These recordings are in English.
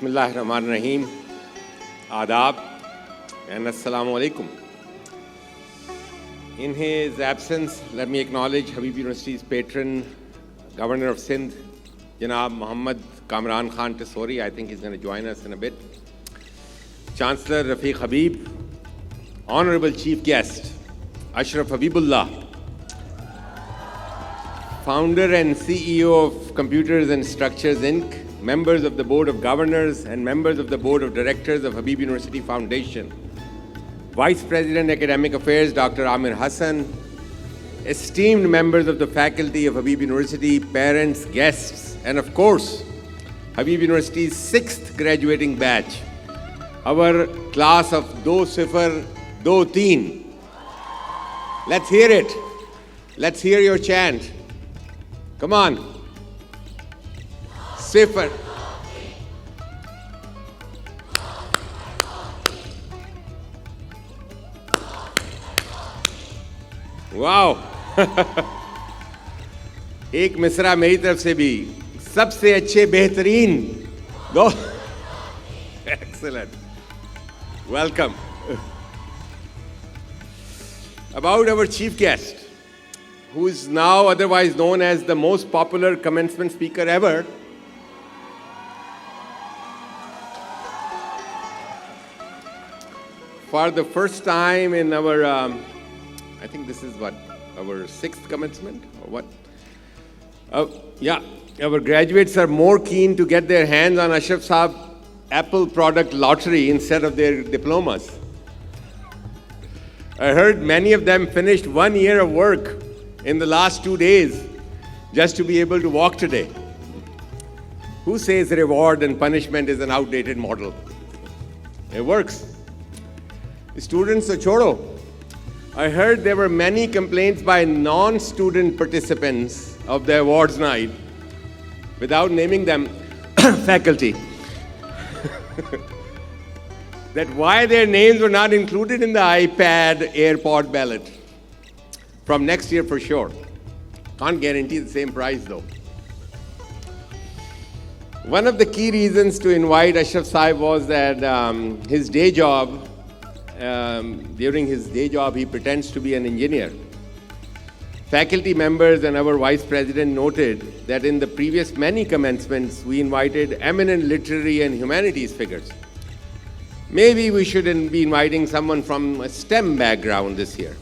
Bismillahirrahmanirrahim, Adab, and Assalamu Alaikum. In his absence, let me acknowledge Habib University's patron, Governor of Sindh, Janab Muhammad Kamran Khan Tesori. I think he's going to join us in a bit. Chancellor Rafiq Habib, Honorable Chief Guest, Ashraf Habibullah, Founder and CEO of Computers and Structures Inc., members of the Board of Governors and members of the Board of Directors of Habib University Foundation, Vice President Academic Affairs Dr. Amir Hassan, esteemed members of the faculty of Habib University, parents, guests, and of course, Habib University's 6th graduating batch, our class of 2-0-2-3. Let's hear it. Let's hear your chant. Come on. Sifar. Wow. एक मिसरा मेरी तरफ से भी सबसे अच्छे बेहतरीन दो. Excellent. Welcome. About our chief guest, who is now otherwise known as the most popular commencement speaker ever. For the first time in our, I think this is what, our 6th commencement or what? Yeah, our graduates are more keen to get their hands on Ashraf Saab Apple product lottery instead of their diplomas. I heard many of them finished 1 year of work in the last 2 days just to be able to walk today. Who says reward and punishment is an outdated model? It works. Students, chodo. I heard there were many complaints by non-student participants of the awards night, without naming them, faculty, that why their names were not included in the iPad AirPod ballot. From next year for sure. Can't guarantee the same prize though. One of the key reasons to invite Ashraf Saib was that his day job, during his day job, he pretends to be an engineer. Faculty members and our vice president noted that in the previous many commencements, we invited eminent literary and humanities figures. Maybe we shouldn't be inviting someone from a STEM background this year.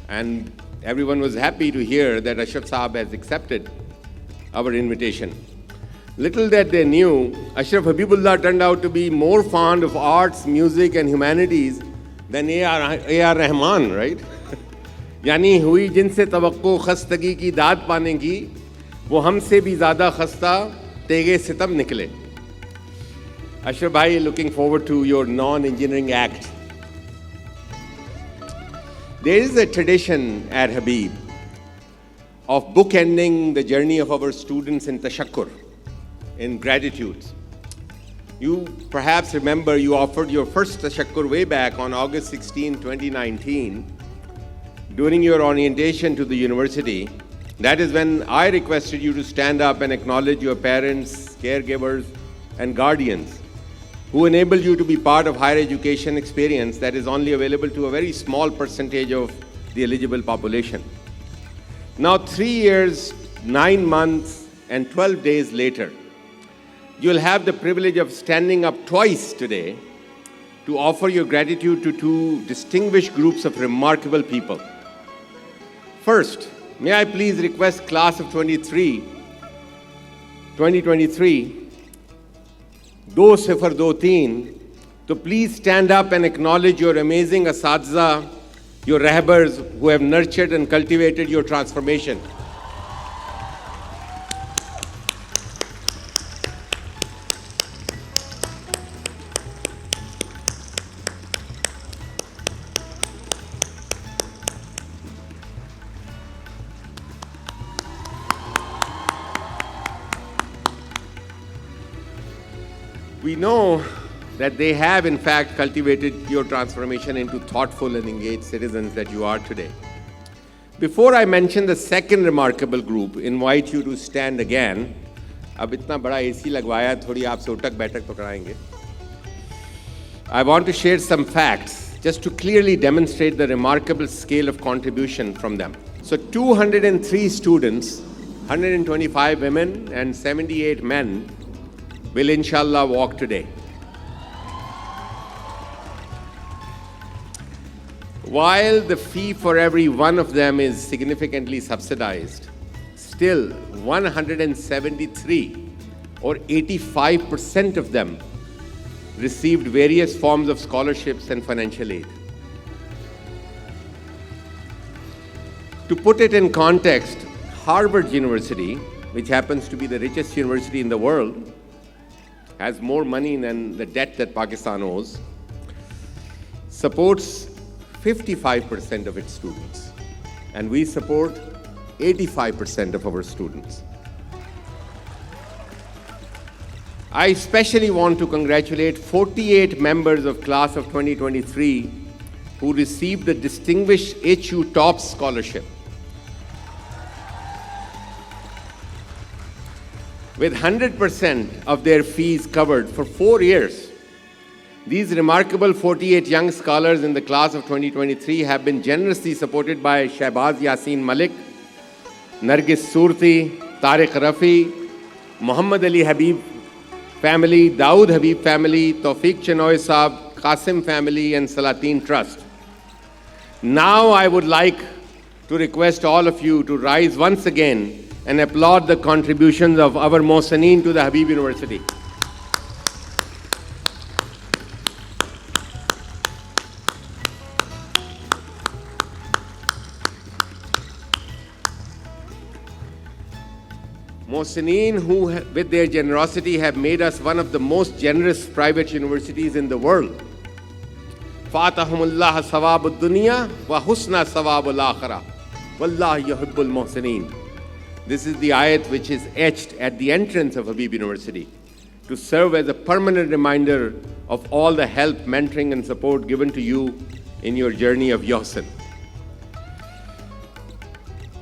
And everyone was happy to hear that Ashraf Saab has accepted our invitation. Little that they knew, Ashraf Habibullah turned out to be more fond of arts, music, and humanities than A.R. Rahman, right? यानी हुई जिनसे तवक्को खस्तगी की दाद पाने की, वो हमसे भी ज़्यादा खस्ता तेगे सितम निकले. Ashraf bhai, looking forward to your non-engineering act. There is a tradition at Habib of bookending the journey of our students in tashakkur, in gratitude. You perhaps remember you offered your first tashakkur way back on August 16, 2019, during your orientation to the university. That is when I requested you to stand up and acknowledge your parents, caregivers, and guardians who enabled you to be part of higher education experience that is only available to a very small percentage of the eligible population. Now, 3 years, 9 months, and 12 days later, you'll have the privilege of standing up twice today to offer your gratitude to 2 distinguished groups of remarkable people. First, may I please request class of 2023, 2-0-2-3, to please stand up and acknowledge your amazing asatza, your rahbars who have nurtured and cultivated your transformation. We know that they have in fact cultivated your transformation into thoughtful and engaged citizens that you are today. Before I mention the second remarkable group, invite you to stand again, अब इतना बड़ा AC लगवाया, थोड़ी आपसे उठक बैठक तो कराएंगे. I want to share some facts just to clearly demonstrate the remarkable scale of contribution from them. So 203 students, 125 women and 78 men will inshallah walk today. While the fee for every one of them is significantly subsidized, still 173 or 85% of them received various forms of scholarships and financial aid. To put it in context, Harvard University, which happens to be the richest university in the world, has more money than the debt that Pakistan owes, supports 55% of its students, and we support 85% of our students. I especially want to congratulate 48 members of class of 2023 who received the Distinguished HU Tops Scholarship. With 100% of their fees covered for 4 years. These remarkable 48 young scholars in the class of 2023 have been generously supported by Shahbaz Yasin Malik, Nargis Surti, Tariq Rafi, Muhammad Ali Habib family, Dawood Habib family, Tawfiq Chenoy Saab, Qasim family and Salatin Trust. Now I would like to request all of you to rise once again and applaud the contributions of our Mohsineen to the Habib University. Mohsineen, who with their generosity have made us one of the most generous private universities in the world. Fatahumullah sawabud dunya wa husna sawabul akhirah. Wallahu yuhibbul muhsineen. This is the ayat which is etched at the entrance of Habib University to serve as a permanent reminder of all the help, mentoring and support given to you in your journey of Yohsin.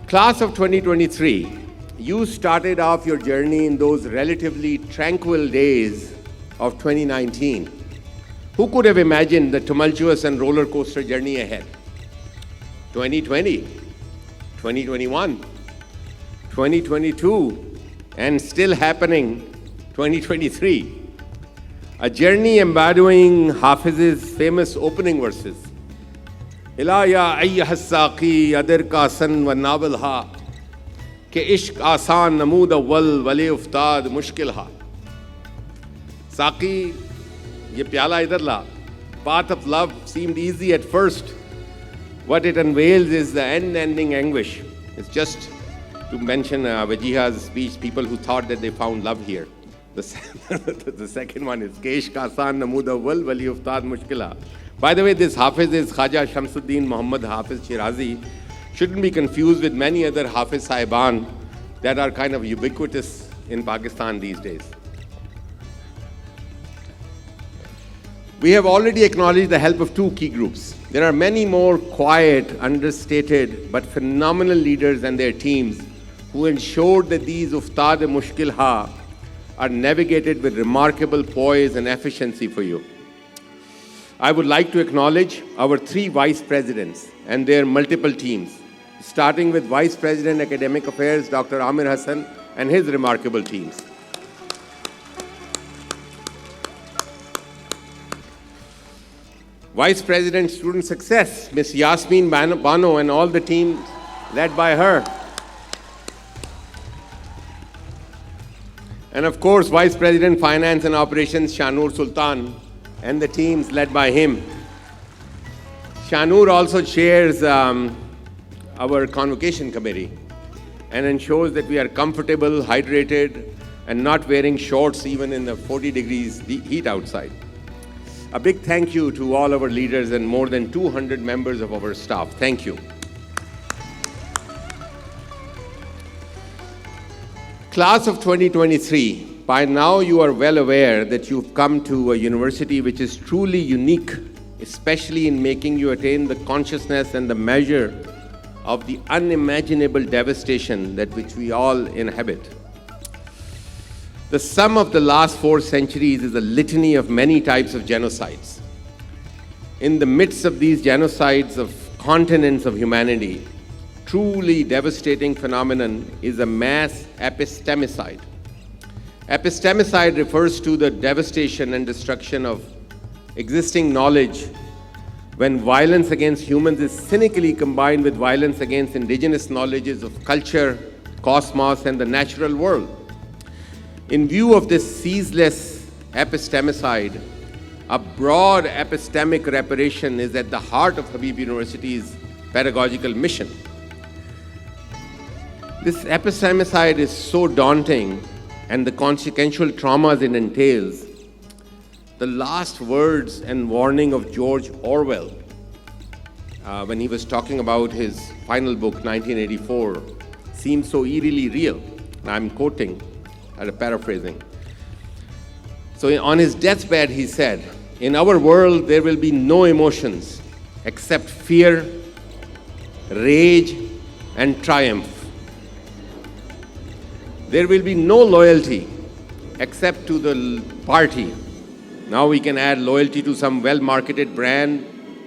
Class of 2023, you started off your journey in those relatively tranquil days of 2019. Who could have imagined the tumultuous and roller coaster journey ahead? 2020, 2021, 2022, and still happening 2023. A journey embodying Hafiz's famous opening verses. Ila ya ayyuha as-saqi adir ka san wa nabil ha ke ishq aasan namood awwal wale uftad mushkil ha. Saqi, ye pyala idhar la. Path of love seemed easy at first. What it unveils is the unending anguish. It's just to mention Wajiha's speech, people who thought that they found love here. The second one is ke ishq aasan namood awwal wale uftad mushkil ha. By the way, this Hafiz is Khaja Shamsuddin Muhammad Hafiz Shirazi. Shouldn't be confused with many other Hafiz Saiban that are kind of ubiquitous in Pakistan these days. We have already acknowledged the help of two key groups. There are many more quiet, understated, but phenomenal leaders and their teams who ensured that these Uftad Mushkil Ha are navigated with remarkable poise and efficiency for you. I would like to acknowledge our 3 vice presidents and their multiple teams, starting with Vice President Academic Affairs, Dr. Amir Hassan, and his remarkable teams. Vice President Student Success, Ms. Yasmin Bano and all the teams led by her. And of course, Vice President Finance and Operations, Shanur Sultan, and the teams led by him. Shanur also chairs our Convocation Committee and ensures that we are comfortable, hydrated, and not wearing shorts even in the 40 degrees heat outside. A big thank you to all our leaders and more than 200 members of our staff. Thank you. Class of 2023, by now you are well aware that you've come to a university which is truly unique, especially in making you attain the consciousness and the measure of the unimaginable devastation that which we all inhabit. The sum of the last 4 centuries is a litany of many types of genocides. In the midst of these genocides of continents of humanity, truly devastating phenomenon is a mass epistemicide. Epistemicide refers to the devastation and destruction of existing knowledge when violence against humans is cynically combined with violence against indigenous knowledges of culture, cosmos, and the natural world. In view of this ceaseless epistemicide, a broad epistemic reparation is at the heart of Habib University's pedagogical mission. This epistemicide is so daunting, and the consequential traumas it entails. The last words and warning of George Orwell, when he was talking about his final book, 1984, seems so eerily real. I'm quoting, paraphrasing. So on his deathbed, he said, "In our world, there will be no emotions except fear, rage, and triumph. There will be no loyalty except to the party." Now we can add loyalty to some well-marketed brand,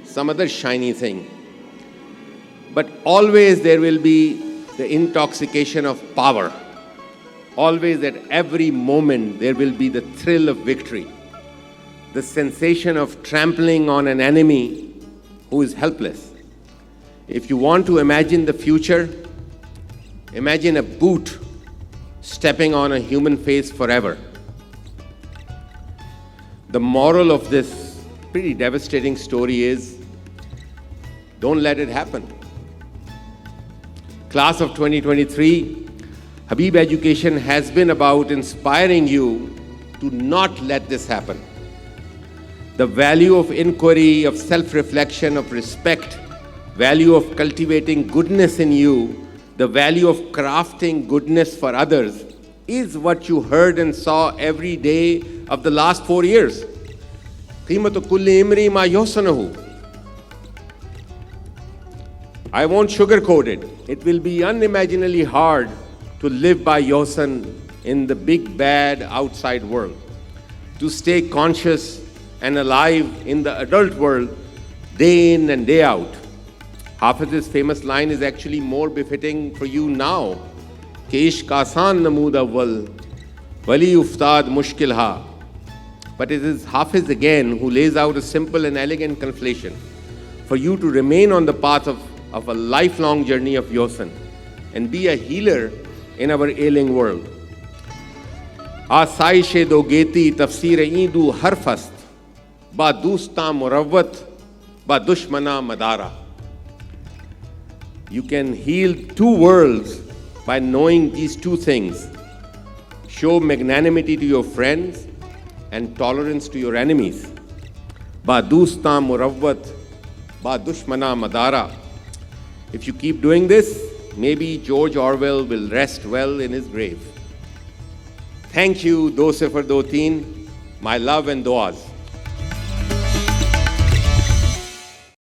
some other shiny thing. But always there will be the intoxication of power. Always at every moment there will be the thrill of victory, the sensation of trampling on an enemy who is helpless. If you want to imagine the future, imagine a boot stepping on a human face forever. The moral of this pretty devastating story is, don't let it happen. Class of 2023, Habib Education has been about inspiring you to not let this happen. The value of inquiry, of self-reflection, of respect, value of cultivating goodness in you, the value of crafting goodness for others is what you heard and saw every day of the last 4 years. Qimatu kulli imri ma yohsanahu. I won't sugarcoat it. It will be unimaginably hard to live by Yohsin in the big bad outside world, to stay conscious and alive in the adult world day in and day out. Hafiz's famous line is actually more befitting for you now. Ke ishq aasan namood awwal, wali uftad mushkil ha. But it is Hafiz again who lays out a simple and elegant conflation for you to remain on the path of a lifelong journey of Yohsin and be a healer in our ailing world. Asaishe do geti tafsir idu harfast, ba dusta murawwat, ba dushmana madara. You can heal 2 worlds by knowing these 2 things. Show magnanimity to your friends and tolerance to your enemies. Ba dusta murawwat, ba dushmana madara. If you keep doing this, maybe George Orwell will rest well in his grave. Thank you, do se far do teen. My love and duas.